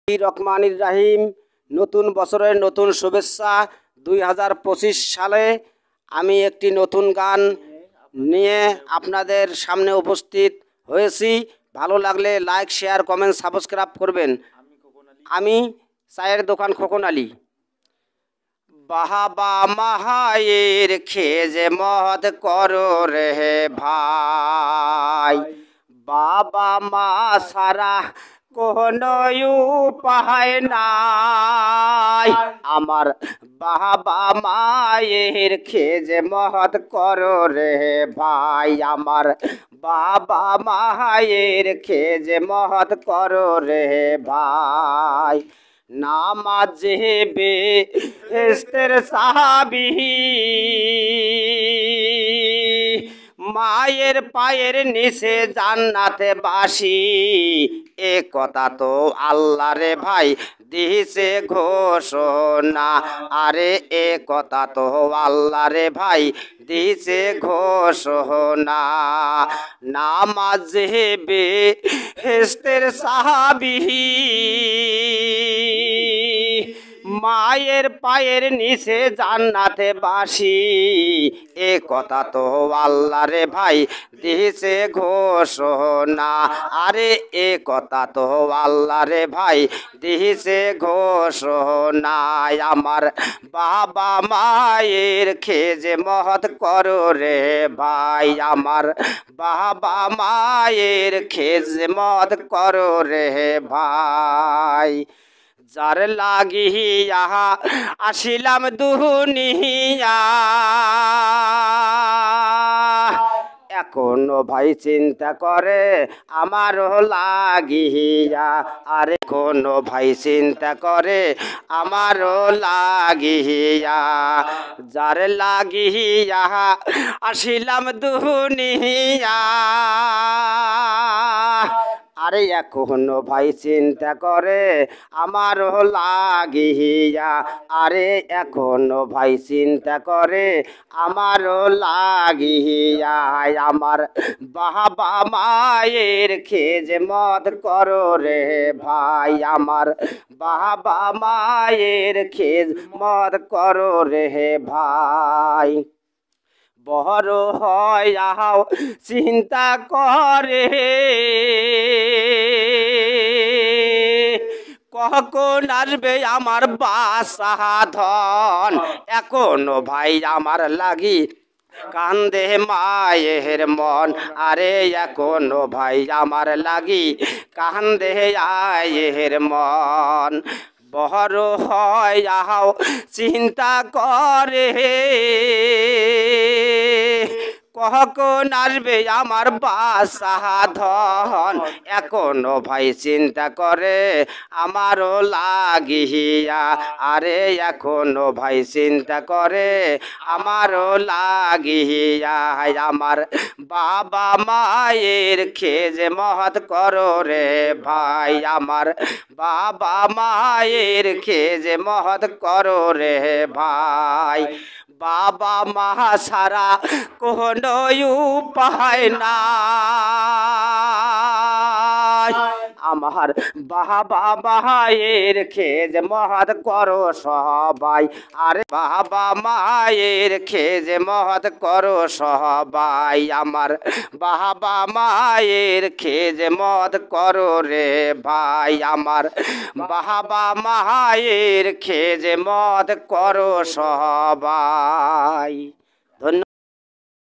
রহমানির রাহিম। নতুন বছরের নতুন শুভেচ্ছা। 2025 সালে আমি একটি নতুন গান নিয়ে আপনাদের সামনে উপস্থিত হয়েছি। ভালো লাগলে লাইক, শেয়ার, কমেন্ট, সাবস্ক্রাইব করবেন। আমি চায়ের দোকান খোকন আলী। বাহাবা মাহায়ের খেজে মত করো রে ভাই, বাবা মা সারা কোনো উপায় নাই। আমার বাবা মায়ের খেজে মত করো রে ভাই, আমার বাবা মায়ের খেজে মত করো রে ভাই। নামাজে বেহেশতের সাহাবী, মায়ের পায়ের নিচে জান্নাতে বাসি। এ কথা তো আল্লাহ রে ভাই দিছে ঘোষণা, আরে এ কথা তো আল্লাহ রে ভাই দিছে ঘোষণা। নামাজে বেহেশতের সাহাবী, মায়ের পায়ের নিচে জান্নাতে বাসি। এ কথা তো আল্লাহ রে ভাই দিছে ঘোষণা, আরে এ কথা তো আল্লাহ রে ভাই দিছে ঘোষণা। আমার বাবা মায়ের খেজে মত করো রে ভাই, আমার বাবা মায়ের খেজে মত করো রে ভাই। যার লাগিয়া আসিলাম দুনিয়া, এখনো ভাই চিন্তা করে আমারও লাগিয়া, আরে কোনো ভাই চিন্তা করে আমারও লাগিয়া। যার লাগিয়া আসিলাম দুনিয়া, আরে এখনো ভাই চিন্তা করে আমারও লাগিয়া, আরে এখনো ভাই চিন্তা করে আমারও লাগিয়া। আমার বাবা মায়ের খেজে মত করো রে ভাই, আমার বাবা মায়ের খেজ মত করো রে ভাই। বড় হয় চিন্তা করে কখন আসবে আমার বাসা ধন। এখনো ভাই আমার লাগি কান্দে মায়ের মন, আরে এখনো ভাই আমার লাগি কান্দে আয়ের মন। বড় হয় চিন্তা করে কখন আসবে আমার বাসা ধন। এখনো ভাই চিন্তা করে আমারও লাগিয়া, আরে এখনো ভাই চিন্তা করে আমারও লাগিয়া। আমার বাবা মায়ের খেজে মত করো রে ভাই, আমার বাবা মায়ের খেজে মত করো রে ভাই। বাবা মা সারা কোনো উপায় নাই। আমার বাবা মায়ের খেজ মত করো সবাই, আরে বাবা মায়ের খেজ মত করো সবাই। আমার বাবা মায়ের খেজ মত করো রে ভাই, আমার বাবা মায়ের খেজ মত করো সবাই।